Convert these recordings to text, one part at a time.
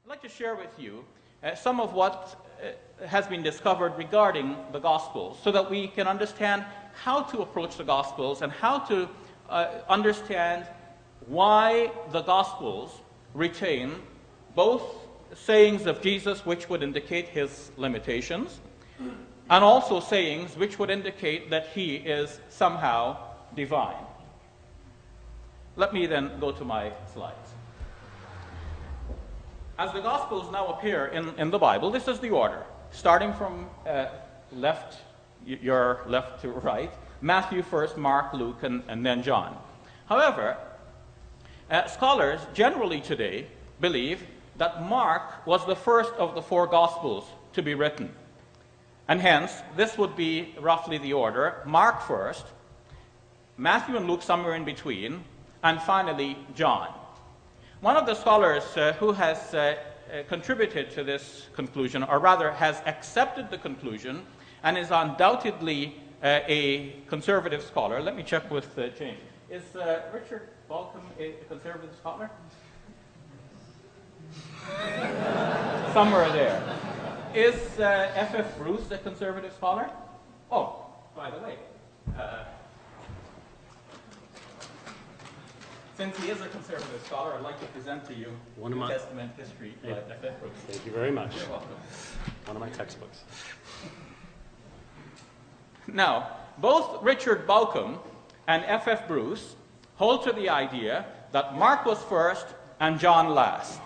I'd like to share with you some of what has been discovered regarding the Gospels so that we can understand how to approach the Gospels and how to understand why the Gospels retain both sayings of Jesus which would indicate his limitations and also sayings which would indicate that he is somehow divine. Let me then go to my slides. As the Gospels now appear in the Bible, this is the order, starting from your left to right, Matthew first, Mark, Luke, and then John. However, scholars generally today believe that Mark was the first of the four Gospels to be written. And hence, this would be roughly the order: Mark first, Matthew and Luke somewhere in between, and finally John. One of the scholars who has contributed to this conclusion, or rather has accepted the conclusion, and is undoubtedly a conservative scholar. Let me check with James. Is Richard Balcom a conservative scholar? Somewhere there. Is F.F. Bruce a conservative scholar? Oh, by the way, since he is a conservative scholar, I'd like to present to you New Testament history by F.F. Bruce. Thank you very much. You're welcome. One of my textbooks. Now, both Richard Balcom and F.F. Bruce hold to the idea that Mark was first and John last.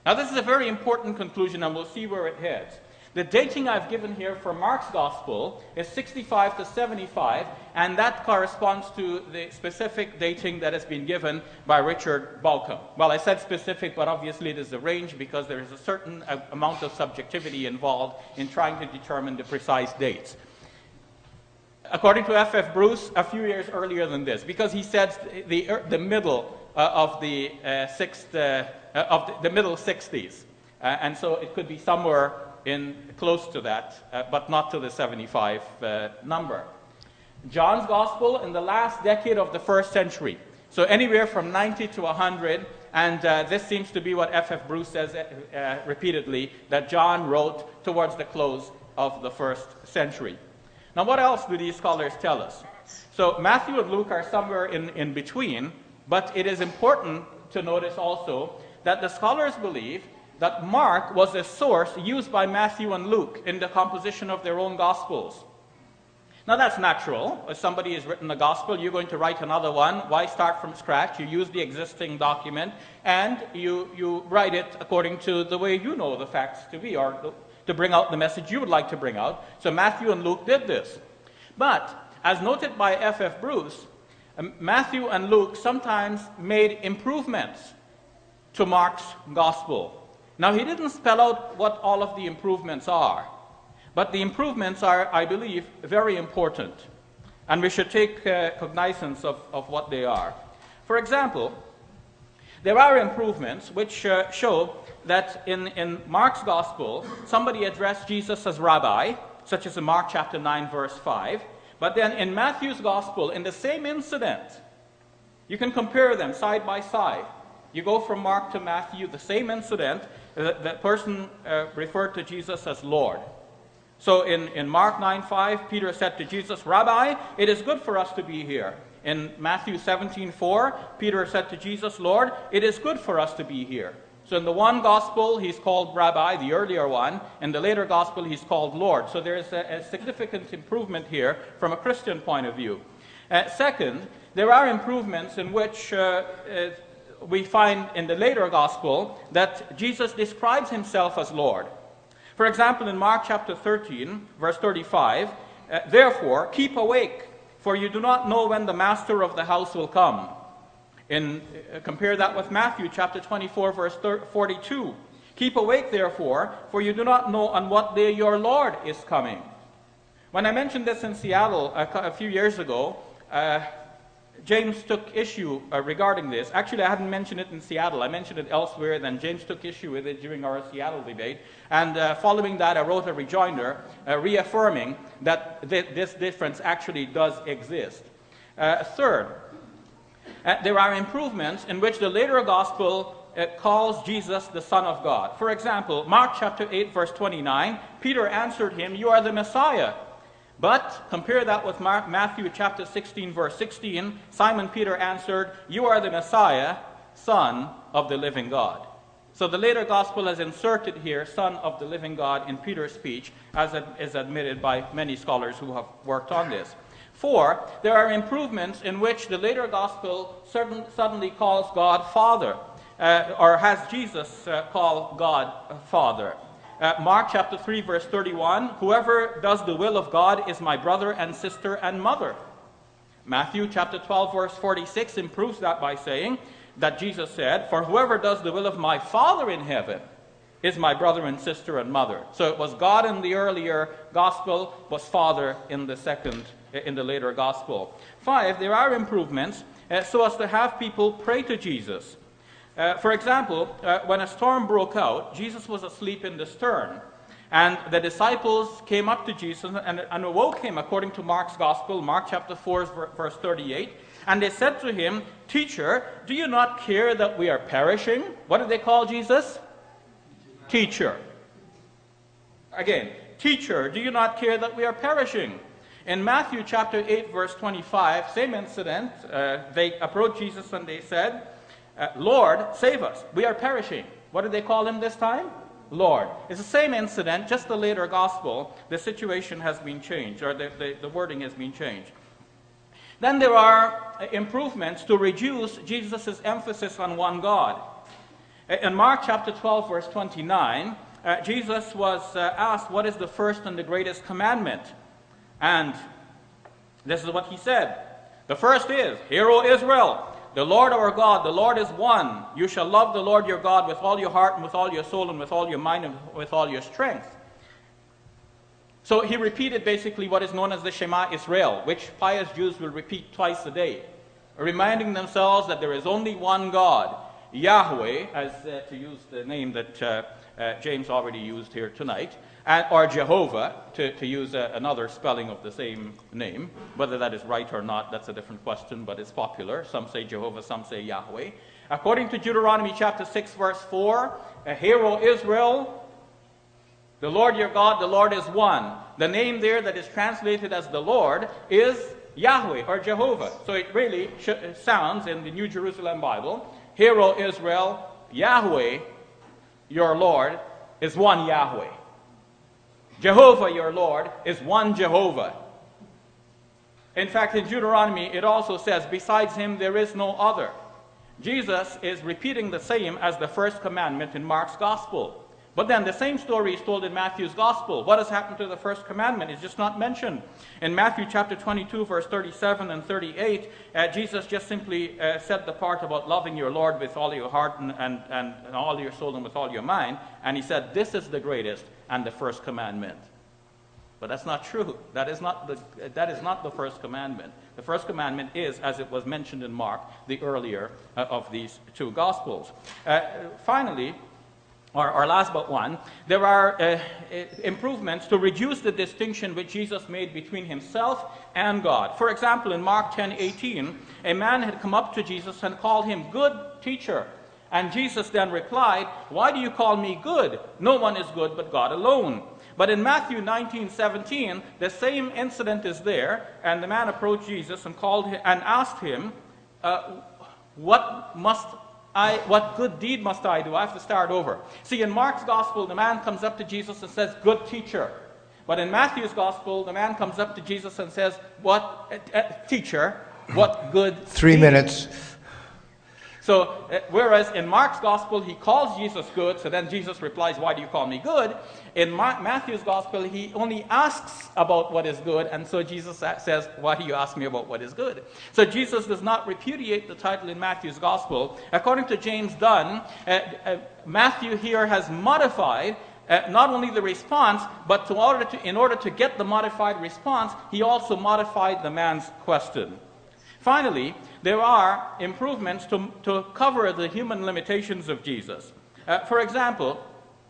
Now, this is a very important conclusion, and we'll see where it heads. The dating I've given here for Mark's Gospel is 65 to 75, and that corresponds to the specific dating that has been given by Richard Balcom. Well, I said specific, but obviously it is a range because there is a certain amount of subjectivity involved in trying to determine the precise dates. According to F.F. Bruce, a few years earlier than this, because he said the middle of the middle 60s, and so it could be somewhere in close to that, but not to the 75 number. John's Gospel in the last decade of the first century, so anywhere from 90 to 100, and this seems to be what F.F. Bruce says repeatedly, that John wrote towards the close of the first century. Now, what else do these scholars tell us? So Matthew and Luke are somewhere in between, but it is important to notice also that the scholars believe that Mark was a source used by Matthew and Luke in the composition of their own Gospels. Now, that's natural. If somebody has written a Gospel, you're going to write another one. Why start from scratch? You use the existing document, and you write it according to the way you know the facts to be, or to bring out the message you would like to bring out. So Matthew and Luke did this. But, as noted by F.F. Bruce, Matthew and Luke sometimes made improvements to Mark's Gospel. Now, he didn't spell out what all of the improvements are, but the improvements are, I believe, very important, and we should take cognizance of what they are. For example, there are improvements which show that in Mark's Gospel, somebody addressed Jesus as Rabbi, such as in Mark chapter 9, verse 5, but then in Matthew's Gospel, in the same incident, you can compare them side by side. You go from Mark to Matthew, the same incident, the person referred to Jesus as Lord. So in Mark 9:5, Peter said to Jesus, "Rabbi, it is good for us to be here." In Matthew 17:4, Peter said to Jesus, "Lord, it is good for us to be here." So in the one gospel, he's called Rabbi, the earlier one. In the later gospel, he's called Lord. So there is a significant improvement here from a Christian point of view. Second, there are improvements in which we find in the later gospel that Jesus describes himself as Lord. For example, in Mark chapter 13, verse 35, "Therefore, keep awake, for you do not know when the master of the house will come." Compare that with Matthew chapter 24, verse 42. "Keep awake, therefore, for you do not know on what day your Lord is coming." When I mentioned this in Seattle a few years ago, James took issue regarding this. Actually, I hadn't mentioned it in Seattle. I mentioned it elsewhere, then James took issue with it during our Seattle debate. And following that, I wrote a rejoinder reaffirming that this difference actually does exist. Third, there are improvements in which the later gospel calls Jesus the Son of God. For example, Mark chapter 8, verse 29, Peter answered him, "You are the Messiah." But compare that with Matthew chapter 16, verse 16. Simon Peter answered, "You are the Messiah, Son of the living God." So the later gospel has inserted here, "Son of the living God," in Peter's speech, as it is admitted by many scholars who have worked on this. 4, there are improvements in which the later gospel suddenly calls God Father, or has Jesus call God Father. Mark chapter 3, verse 31, "Whoever does the will of God is my brother and sister and mother." Matthew chapter 12, verse 46 improves that by saying that Jesus said, "For whoever does the will of my Father in heaven is my brother and sister and mother." So it was God in the earlier gospel, was Father in the later gospel. 5, there are improvements so as to have people pray to Jesus. For example, when a storm broke out, Jesus was asleep in the stern, and the disciples came up to Jesus and awoke him, according to Mark's gospel, Mark chapter 4, verse 38, and they said to him, "Teacher, do you not care that we are perishing?" What did they call Jesus? Teacher. Again, "Teacher, do you not care that we are perishing?" In Matthew chapter 8, verse 25, same incident, they approached Jesus and they said, "Lord, save us, we are perishing." What did they call him this time? Lord. It's the same incident, just the later gospel. The situation has been changed, or the wording has been changed. Then there are improvements to reduce Jesus' emphasis on one God. In Mark chapter 12, verse 29, Jesus was asked, "What is the first and the greatest commandment?" And this is what he said. "The first is, Hear, O Israel, the Lord our God, the Lord is one. You shall love the Lord your God with all your heart and with all your soul and with all your mind and with all your strength." So he repeated basically what is known as the Shema Israel, which pious Jews will repeat twice a day, reminding themselves that there is only one God, Yahweh, as to use the name that James already used here tonight, or Jehovah, to use another spelling of the same name. Whether that is right or not, that's a different question, but it's popular. Some say Jehovah, some say Yahweh. According to Deuteronomy chapter 6, verse 4, "Hear, O Israel, the Lord your God, the Lord is one." The name there that is translated as the Lord is Yahweh, or Jehovah. So it really sounds in the New Jerusalem Bible, "Hear, O Israel, Yahweh, your Lord, is one Yahweh. Jehovah, your Lord, is one Jehovah." In fact, in Deuteronomy, it also says, "Besides him, there is no other." Jesus is repeating the same as the first commandment in Mark's gospel. But then the same story is told in Matthew's gospel. What has happened to the first commandment is just not mentioned. In Matthew chapter 22, verse 37 and 38, Jesus just simply said the part about loving your Lord with all your heart and all your soul and with all your mind. And he said, "This is the greatest and the first commandment." But that's not true. That is not the first commandment. The first commandment is, as it was mentioned in Mark, the earlier of these two gospels. Finally, or last but one, there are improvements to reduce the distinction which Jesus made between himself and God. For example, in Mark 10:18, a man had come up to Jesus and called him "Good Teacher." And Jesus then replied, "Why do you call me good? No one is good but God alone." But in Matthew 19:17, the same incident is there, and the man approached Jesus and asked him, what good deed must I do? I have to start over. See, in Mark's gospel, the man comes up to Jesus and says, "Good teacher." But in Matthew's gospel, the man comes up to Jesus and says, "Teacher, what good 3 deed?" minutes. So, whereas in Mark's gospel, he calls Jesus good, so then Jesus replies, "Why do you call me good?" In Matthew's gospel, he only asks about what is good, and so Jesus says, "Why do you ask me about what is good?" So Jesus does not repudiate the title in Matthew's gospel. According to James Dunn, Matthew here has modified not only the response, but in order to get the modified response, he also modified the man's question. Finally, there are improvements to cover the human limitations of Jesus. For example,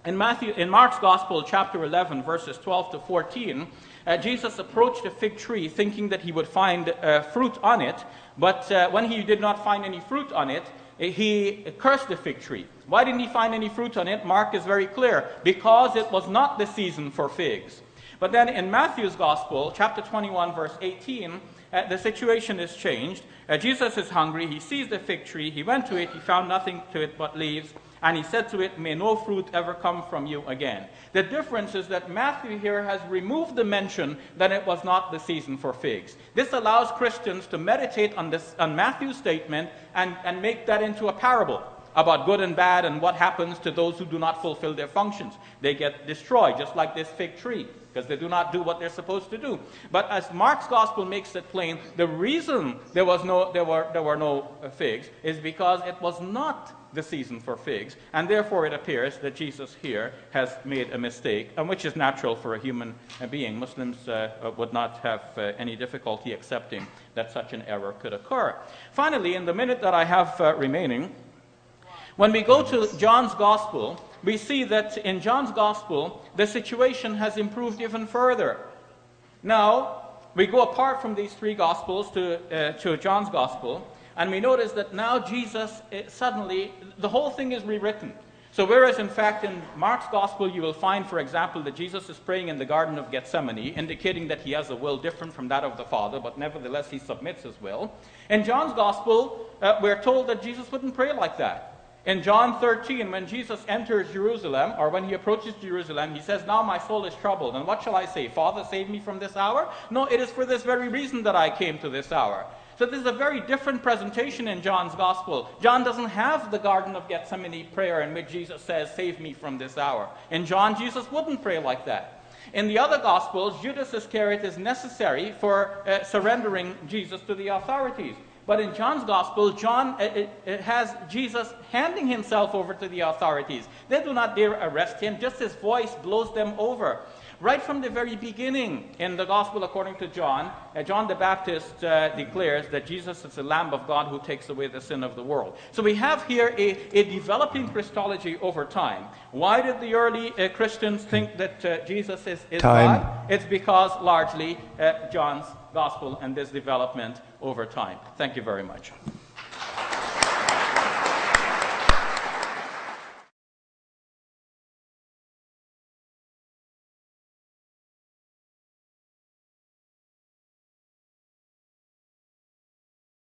in Mark's Gospel, chapter 11, verses 12 to 14, Jesus approached a fig tree thinking that he would find fruit on it, but when he did not find any fruit on it, he cursed the fig tree. Why didn't he find any fruit on it? Mark is very clear. Because it was not the season for figs. But then in Matthew's Gospel, chapter 21, verse 18, the situation is changed. Jesus is hungry. He sees the fig tree. He went to it. He found nothing to it but leaves. And he said to it, "May no fruit ever come from you again." The difference is that Matthew here has removed the mention that it was not the season for figs. This allows Christians to meditate on Matthew's statement and make that into a parable about good and bad and what happens to those who do not fulfill their functions. They get destroyed, just like this fig tree, because they do not do what they're supposed to do. But as Mark's Gospel makes it plain, the reason there were no figs is because it was not the season for figs, and therefore it appears that Jesus here has made a mistake, and which is natural for a human being. Muslims would not have any difficulty accepting that such an error could occur. Finally, in the minute that I have remaining, when we go to John's Gospel, we see that in John's Gospel, the situation has improved even further. Now, we go apart from these three Gospels to John's Gospel, and we notice that now Jesus, suddenly, the whole thing is rewritten. So whereas, in fact, in Mark's Gospel, you will find, for example, that Jesus is praying in the Garden of Gethsemane, indicating that he has a will different from that of the Father, but nevertheless he submits his will. In John's Gospel, we're told that Jesus wouldn't pray like that. In John 13, when Jesus enters Jerusalem, or when he approaches Jerusalem, he says, "Now my soul is troubled. And what shall I say? Father, save me from this hour? No, it is for this very reason that I came to this hour." So this is a very different presentation in John's Gospel. John doesn't have the Garden of Gethsemane prayer in which Jesus says, "Save me from this hour." In John, Jesus wouldn't pray like that. In the other Gospels, Judas Iscariot is necessary for surrendering Jesus to the authorities. But in John's Gospel, John it has Jesus handing himself over to the authorities. They do not dare arrest him. Just his voice blows them over. Right from the very beginning in the Gospel according to John, John the Baptist declares that Jesus is the Lamb of God who takes away the sin of the world. So we have here a developing Christology over time. Why did the early Christians think that Jesus is God? It's because largely John's Gospel and this development over time. Thank you very much.